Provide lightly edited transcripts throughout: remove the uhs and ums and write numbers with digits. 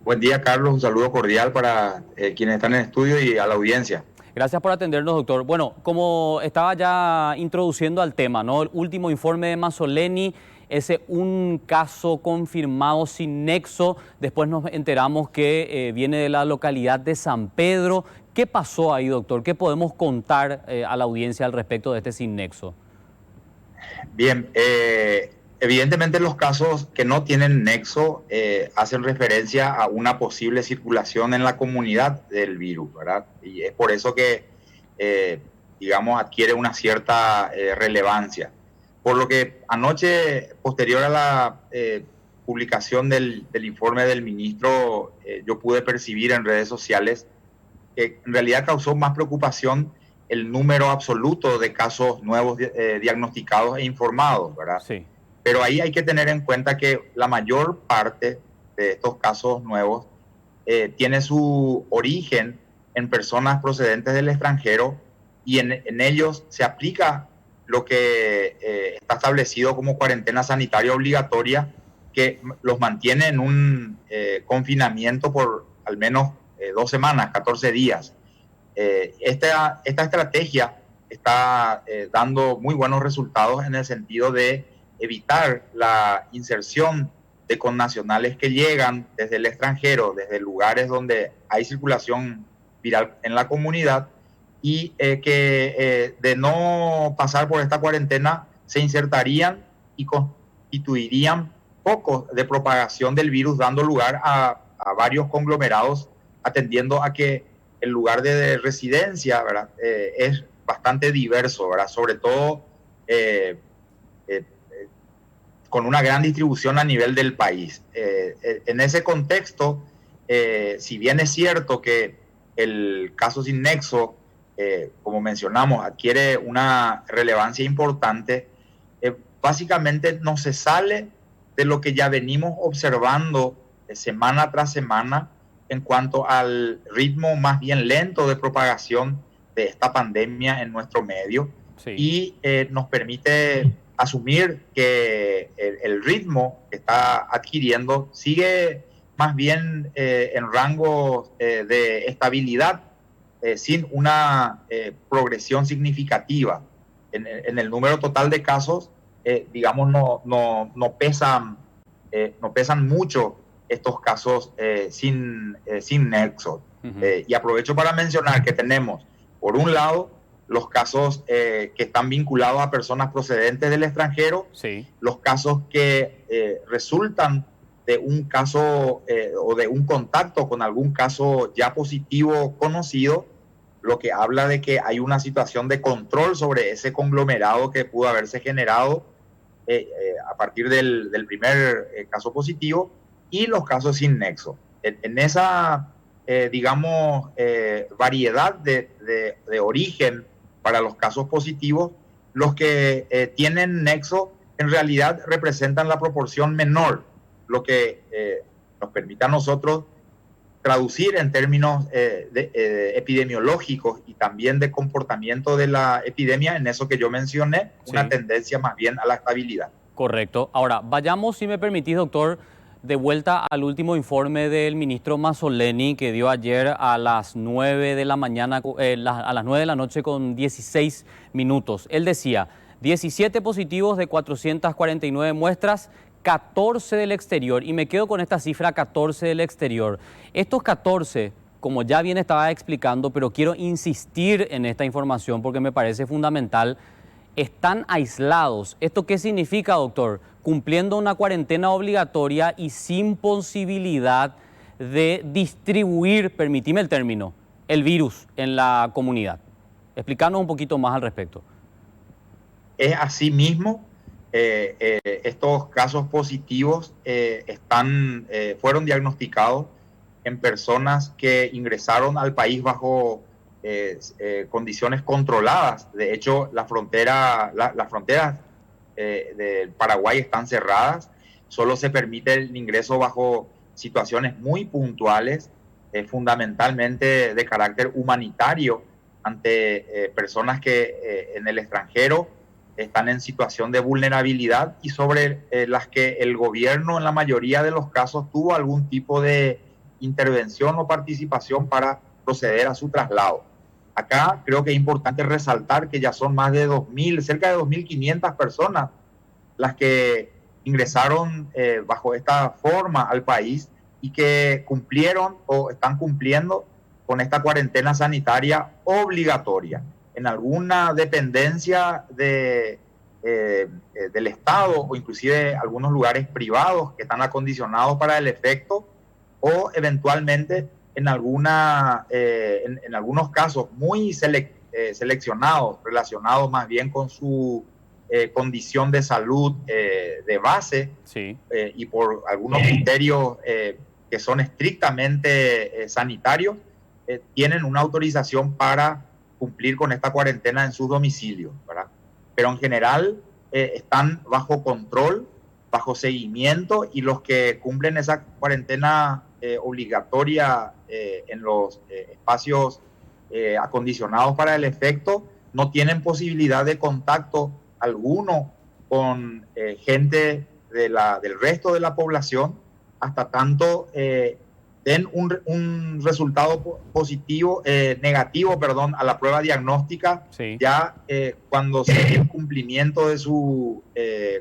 Buen día, Carlos. Un saludo cordial para quienes están en el estudio y a la audiencia. Gracias por atendernos, doctor. Bueno, como estaba ya introduciendo al tema, ¿no? El último informe de Masoleni, ese un caso confirmado sin nexo. Después nos enteramos que viene de la localidad de San Pedro. ¿Qué pasó ahí, doctor? ¿Qué podemos contar a la audiencia al respecto de este sin nexo? Bien, evidentemente los casos que no tienen nexo hacen referencia a una posible circulación en la comunidad del virus, ¿verdad? Y es por eso que, digamos, adquiere una cierta relevancia. Por lo que anoche, posterior a la publicación del informe del ministro, yo pude percibir en redes sociales que en realidad causó más preocupación el número absoluto de casos nuevos diagnosticados e informados, ¿verdad? Sí. Pero ahí hay que tener en cuenta que la mayor parte de estos casos nuevos tiene su origen en personas procedentes del extranjero y en ellos se aplica lo que está establecido como cuarentena sanitaria obligatoria, que los mantiene en un confinamiento por al menos 2 semanas, 14 días. Esta estrategia está dando muy buenos resultados en el sentido de evitar la inserción de connacionales que llegan desde el extranjero, desde lugares donde hay circulación viral en la comunidad y que de no pasar por esta cuarentena se insertarían y constituirían focos de propagación del virus, dando lugar a varios conglomerados, atendiendo a que el lugar de residencia, ¿verdad? Es bastante diverso, ¿verdad? Sobre todo eh, con una gran distribución a nivel del país. En ese contexto, si bien es cierto que el caso sin nexo, como mencionamos, adquiere una relevancia importante, básicamente no se sale de lo que ya venimos observando semana tras semana en cuanto al ritmo más bien lento de propagación de esta pandemia en nuestro medio Sí. y nos permite asumir que el ritmo que está adquiriendo sigue más bien en rango de estabilidad, sin una progresión significativa. En el número total de casos, digamos, no pesan mucho estos casos sin nexo. Ujú. Y aprovecho para mencionar que tenemos, por un lado, los casos que están vinculados a personas procedentes del extranjero, Sí. los casos que resultan de un caso o de un contacto con algún caso ya positivo conocido, lo que habla de que hay una situación de control sobre ese conglomerado que pudo haberse generado a partir del primer caso positivo, y los casos sin nexo. En esa, digamos, variedad de origen para los casos positivos, los que tienen nexo en realidad representan la proporción menor, lo que nos permite a nosotros traducir en términos epidemiológicos y también de comportamiento de la epidemia, en eso que yo mencioné, una Sí. tendencia más bien a la estabilidad. Correcto. Ahora, vayamos, si me permitís, doctor, de vuelta al último informe del ministro Masoleni que dio ayer a las 9 de la mañana, a las 9 de la noche con 16 minutos. Él decía, 17 positivos de 449 muestras, 14 del exterior. Y me quedo con esta cifra, 14 del exterior. Estos 14, como ya bien estaba explicando, pero quiero insistir en esta información porque me parece fundamental, están aislados. ¿Esto qué significa, doctor? Cumpliendo una cuarentena obligatoria y sin posibilidad de distribuir, permitime el término, el virus en la comunidad. Explícanos un poquito más al respecto. Es así mismo, estos casos positivos fueron diagnosticados en personas que ingresaron al país bajo condiciones controladas. De hecho, las fronteras del Paraguay están cerradas, solo se permite el ingreso bajo situaciones muy puntuales, fundamentalmente de carácter humanitario, ante personas que en el extranjero están en situación de vulnerabilidad y sobre las que el gobierno en la mayoría de los casos tuvo algún tipo de intervención o participación para proceder a su traslado. Acá creo que es importante resaltar que ya son más de 2.000, cerca de 2.500 personas las que ingresaron bajo esta forma al país y que cumplieron o están cumpliendo con esta cuarentena sanitaria obligatoria. En alguna dependencia del Estado o inclusive algunos lugares privados que están acondicionados para el efecto, o eventualmente en algunos casos muy seleccionados, relacionados más bien con su condición de salud de base, Sí, y por algunos criterios que son estrictamente sanitarios, tienen una autorización para cumplir con esta cuarentena en sus domicilios, ¿verdad? Pero en general están bajo control, bajo seguimiento, y los que cumplen esa cuarentena obligatoria en los espacios acondicionados para el efecto no tienen posibilidad de contacto alguno con gente del resto de la población hasta tanto den un resultado positivo, negativo, perdón, a la prueba diagnóstica, sí, ya cuando se dé el cumplimiento de su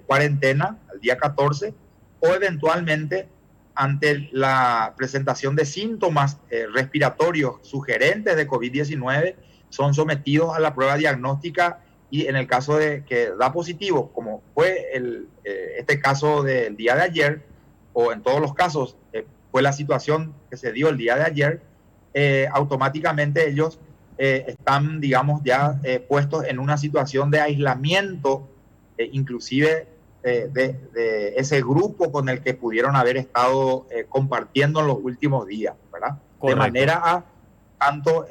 cuarentena, al día 14, o eventualmente ante la presentación de síntomas respiratorios sugerentes de COVID-19, son sometidos a la prueba diagnóstica, y en el caso de que da positivo, como fue este caso del día de ayer, o en todos los casos fue la situación que se dio el día de ayer, automáticamente ellos están, digamos, ya puestos en una situación de aislamiento, inclusive de ese grupo con el que pudieron haber estado compartiendo en los últimos días, ¿verdad? De correcto. manera a tanto,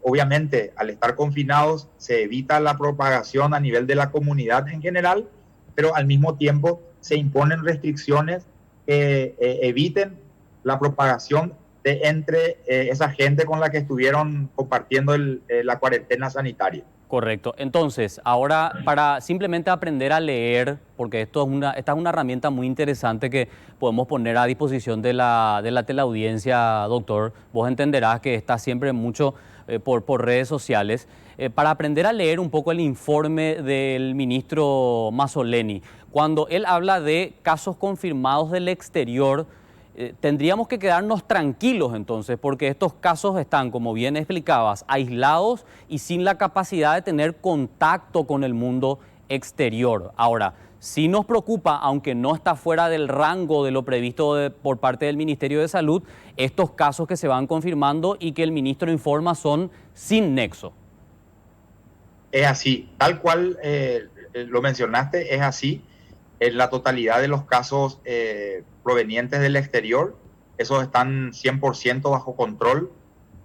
obviamente, al estar confinados se evita la propagación a nivel de la comunidad en general, pero al mismo tiempo se imponen restricciones que eviten la propagación de entre esa gente con la que estuvieron compartiendo la cuarentena sanitaria. Correcto. Entonces, ahora para simplemente aprender a leer, porque esta es una herramienta muy interesante que podemos poner a disposición de la teleaudiencia, doctor. Vos entenderás que está siempre mucho por redes sociales. Para aprender a leer un poco el informe del ministro Mazzoleni, cuando él habla de casos confirmados del exterior, tendríamos que quedarnos tranquilos entonces, porque estos casos están, como bien explicabas, aislados y sin la capacidad de tener contacto con el mundo exterior. Ahora, sí nos preocupa, aunque no está fuera del rango de lo previsto por parte del Ministerio de Salud, estos casos que se van confirmando y que el ministro informa son sin nexo. Es así, tal cual lo mencionaste, es así. En la totalidad de los casos provenientes del exterior, esos están 100% bajo control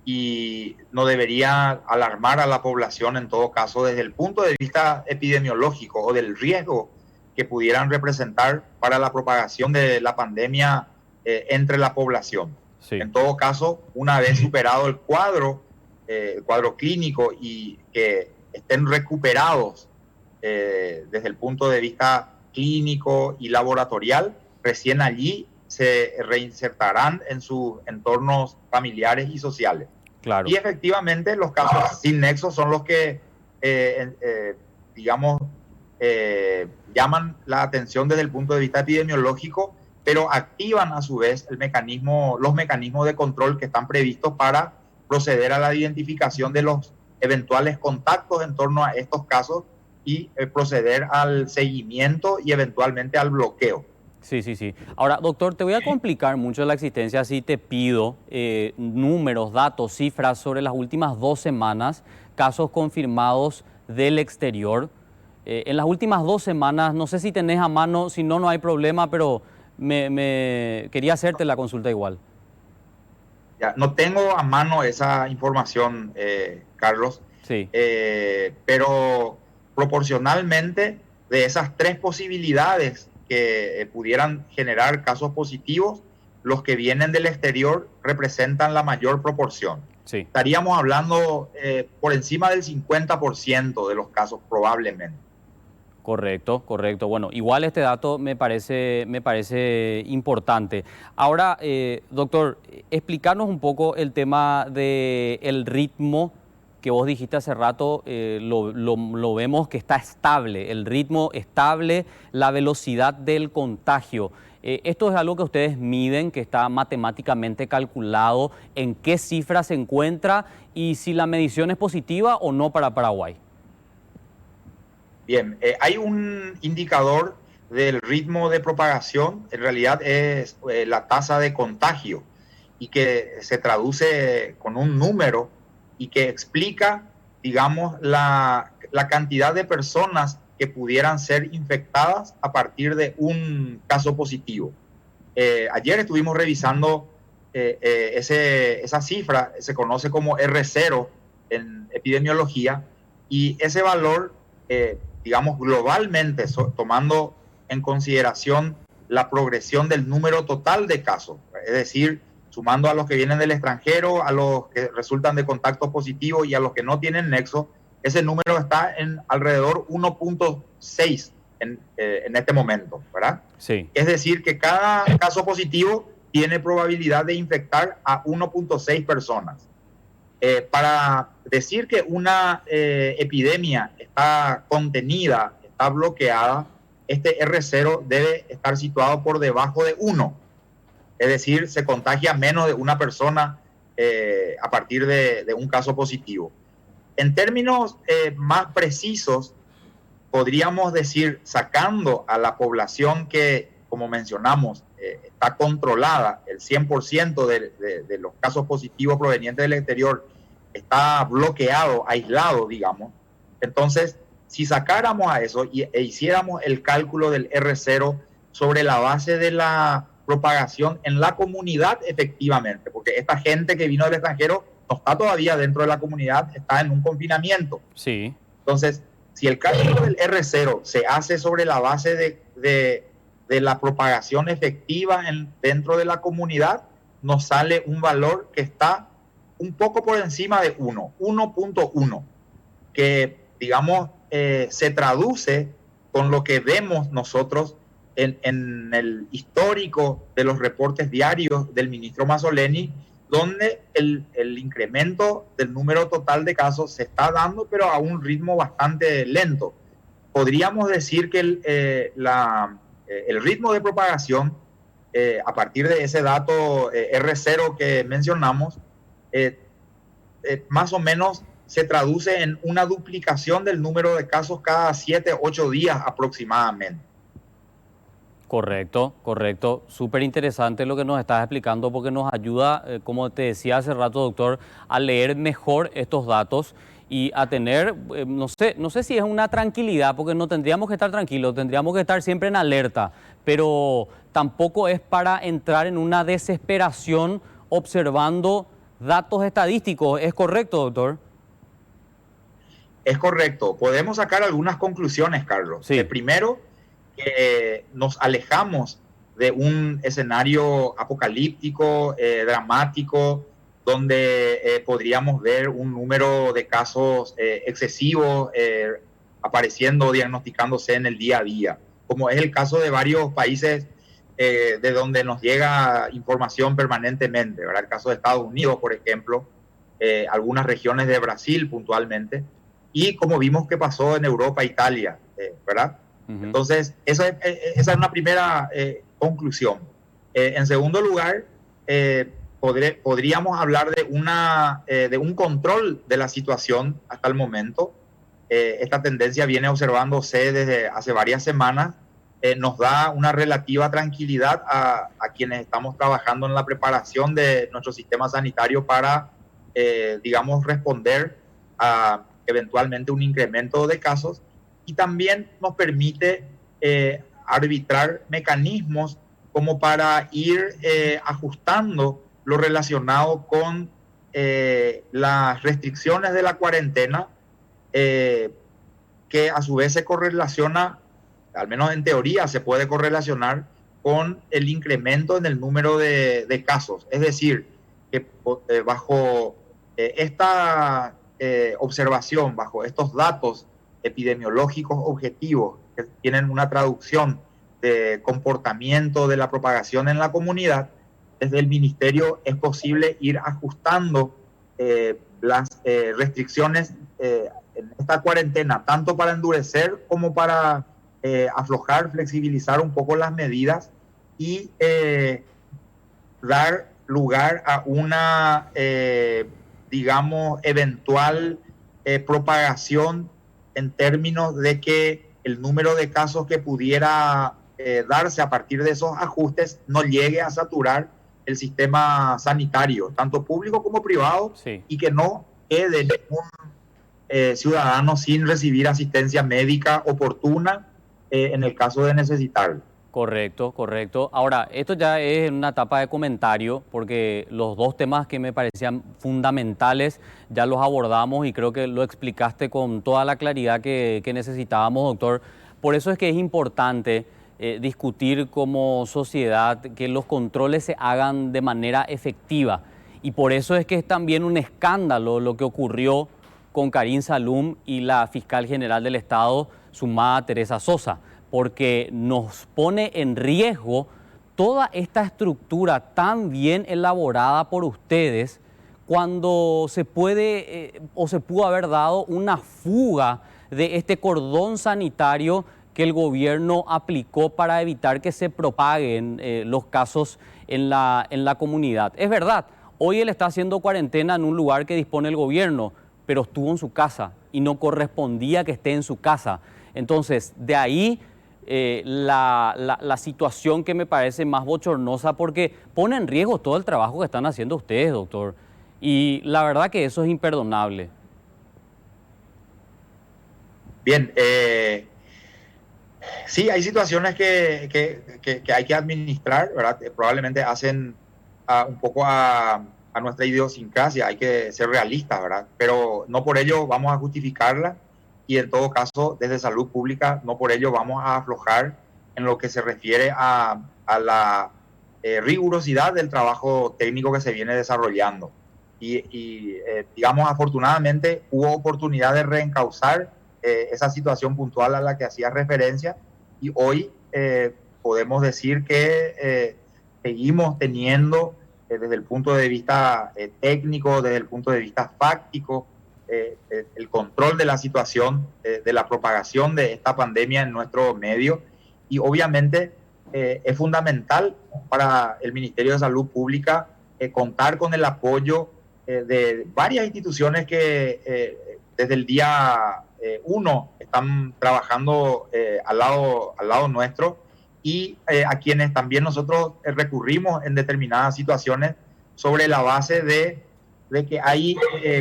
y no debería alarmar a la población en todo caso desde el punto de vista epidemiológico o del riesgo que pudieran representar para la propagación de la pandemia entre la población. Sí. En todo caso, una vez superado el cuadro clínico, y que estén recuperados desde el punto de vista clínico y laboratorial, recién allí se reinsertarán en sus entornos familiares y sociales. Claro. Y efectivamente los casos sin nexo son los que, digamos, llaman la atención desde el punto de vista epidemiológico, pero activan a su vez los mecanismos de control que están previstos para proceder a la identificación de los eventuales contactos en torno a estos casos y proceder al seguimiento y eventualmente al bloqueo. Sí, sí, sí. Ahora, doctor, te voy a complicar mucho la existencia si te pido números, datos, cifras sobre las últimas 2 semanas, casos confirmados del exterior. En las últimas 2 semanas, no sé si tenés a mano, si no, no hay problema, pero me quería hacerte la consulta igual. Ya, no tengo a mano esa información, Carlos, Sí, pero proporcionalmente de esas 3 posibilidades que pudieran generar casos positivos, los que vienen del exterior representan la mayor proporción. sí. Estaríamos hablando por encima del 50% de los casos probablemente. Correcto, correcto. Bueno, igual este dato me parece importante. Ahora, doctor, explicarnos un poco el tema del ritmo que vos dijiste hace rato, lo vemos que está estable, el ritmo estable, la velocidad del contagio. Esto es algo que ustedes miden, que está matemáticamente calculado, en qué cifra se encuentra y si la medición es positiva o no para Paraguay. Bien, hay un indicador del ritmo de propagación, en realidad es la tasa de contagio y que se traduce con un número y que explica, digamos, la cantidad de personas que pudieran ser infectadas a partir de un caso positivo. Ayer estuvimos revisando esa cifra, se conoce como R0 en epidemiología, y ese valor, digamos, globalmente, tomando en consideración la progresión del número total de casos, es decir, sumando a los que vienen del extranjero, a los que resultan de contactos positivos y a los que no tienen nexo, ese número está en alrededor 1.6 en este momento, ¿verdad? Sí. Es decir, que cada caso positivo tiene probabilidad de infectar a 1.6 personas. Para decir que una epidemia está contenida, está bloqueada, este R0 debe estar situado por debajo de 1. Es decir, se contagia menos de una persona a partir de un caso positivo. En términos más precisos, podríamos decir, sacando a la población que, como mencionamos, está controlada, el 100% de los casos positivos provenientes del exterior está bloqueado, aislado, digamos. Entonces, si sacáramos a eso e hiciéramos el cálculo del R0 sobre la base de la propagación en la comunidad efectivamente, porque esta gente que vino del extranjero no está todavía dentro de la comunidad, está en un confinamiento. Sí. Entonces, si el cálculo del R0 se hace sobre la base de la propagación efectiva dentro de la comunidad, nos sale un valor que está un poco por encima de 1.1, que, digamos, se traduce con lo que vemos nosotros en el histórico de los reportes diarios del ministro Mazzoleni, donde el incremento del número total de casos se está dando, pero a un ritmo bastante lento. Podríamos decir que el ritmo de propagación, a partir de ese dato R0 que mencionamos, más o menos se traduce en una duplicación del número de casos cada 7, 8 días aproximadamente. Correcto, correcto. Súper interesante lo que nos estás explicando porque nos ayuda, como te decía hace rato, doctor, a leer mejor estos datos y a tener, no sé si es una tranquilidad, porque no tendríamos que estar tranquilos, tendríamos que estar siempre en alerta, pero tampoco es para entrar en una desesperación observando datos estadísticos. ¿Es correcto, doctor? Es correcto. Podemos sacar algunas conclusiones, Carlos. Sí. Primero, que nos alejamos de un escenario apocalíptico, dramático, donde podríamos ver un número de casos excesivos apareciendo, diagnosticándose en el día a día, como es el caso de varios países de donde nos llega información permanentemente, ¿verdad? El caso de Estados Unidos, por ejemplo, algunas regiones de Brasil puntualmente, y como vimos que pasó en Europa, Italia, ¿verdad? Entonces, esa es una primera conclusión. En segundo lugar, podríamos hablar de un control de la situación hasta el momento. Esta tendencia viene observándose desde hace varias semanas. Nos da una relativa tranquilidad a quienes estamos trabajando en la preparación de nuestro sistema sanitario para, digamos, responder a eventualmente un incremento de casos, y también nos permite arbitrar mecanismos como para ir ajustando lo relacionado con las restricciones de la cuarentena, que a su vez se correlaciona, al menos en teoría se puede correlacionar con el incremento en el número de casos. Es decir, que bajo esta observación, bajo estos datos epidemiológicos objetivos que tienen una traducción de comportamiento de la propagación en la comunidad, desde el ministerio es posible ir ajustando las restricciones en esta cuarentena, tanto para endurecer como para aflojar, flexibilizar un poco las medidas y dar lugar a una, digamos, eventual propagación en términos de que el número de casos que pudiera darse a partir de esos ajustes no llegue a saturar el sistema sanitario, tanto público como privado, Sí. y que no quede ningún ciudadano sin recibir asistencia médica oportuna en el caso de necesitarlo. Correcto, correcto. Ahora, esto ya es en una etapa de comentario, porque los dos temas que me parecían fundamentales ya los abordamos y creo que lo explicaste con toda la claridad que necesitábamos, doctor. Por eso es que es importante discutir como sociedad que los controles se hagan de manera efectiva. Y por eso es que es también un escándalo lo que ocurrió con Karin Salum y la fiscal general del Estado, sumada Teresa Sosa, porque nos pone en riesgo toda esta estructura tan bien elaborada por ustedes cuando se puede o se pudo haber dado una fuga de este cordón sanitario que el gobierno aplicó para evitar que se propaguen los casos en la comunidad. Es verdad, hoy él está haciendo cuarentena en un lugar que dispone el gobierno, pero estuvo en su casa y no correspondía que esté en su casa. Entonces, de ahí la situación que me parece más bochornosa, porque pone en riesgo todo el trabajo que están haciendo ustedes, doctor. Y la verdad que eso es imperdonable. Bien, sí, hay situaciones que hay que administrar, ¿verdad? Probablemente hacen un poco a nuestra idiosincrasia, hay que ser realistas, ¿verdad? Pero no por ello vamos a justificarla y en todo caso, desde salud pública, no por ello vamos a aflojar en lo que se refiere a la rigurosidad del trabajo técnico que se viene desarrollando. Digamos, afortunadamente hubo oportunidad de reencauzar esa situación puntual a la que hacía referencia y hoy podemos decir que seguimos teniendo desde el punto de vista técnico, desde el punto de vista fáctico, el control de la situación, de la propagación de esta pandemia en nuestro medio y obviamente es fundamental para el Ministerio de Salud Pública contar con el apoyo de varias instituciones que desde el día 1 están trabajando al lado nuestro y a quienes también nosotros recurrimos en determinadas situaciones sobre la base de que hay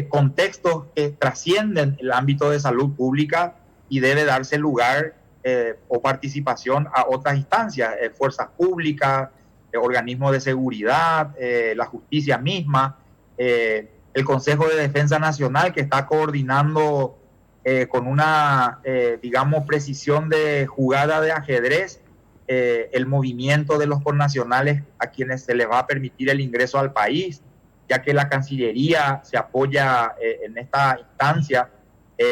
contextos que trascienden el ámbito de salud pública y debe darse lugar o participación a otras instancias, fuerzas públicas, organismos de seguridad, la justicia misma, el Consejo de Defensa Nacional que está coordinando con una, digamos, precisión de jugada de ajedrez, el movimiento de los connacionales a quienes se les va a permitir el ingreso al país, ya que la Cancillería se apoya en esta instancia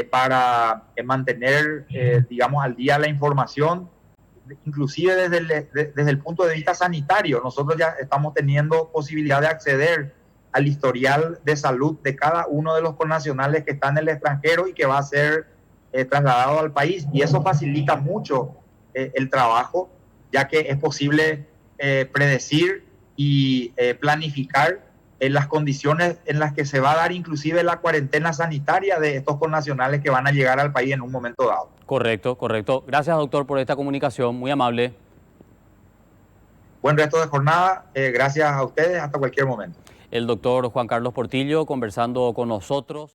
para mantener, digamos, al día la información, inclusive desde el punto de vista sanitario. Nosotros ya estamos teniendo posibilidad de acceder al historial de salud de cada uno de los connacionales que están en el extranjero y que va a ser trasladado al país. Y eso facilita mucho el trabajo, ya que es posible predecir y planificar en las condiciones en las que se va a dar inclusive la cuarentena sanitaria de estos connacionales que van a llegar al país en un momento dado. Correcto, correcto. Gracias, doctor, por esta comunicación. Muy amable. Buen resto de jornada. Gracias a ustedes. Hasta cualquier momento. El doctor Juan Carlos Portillo conversando con nosotros.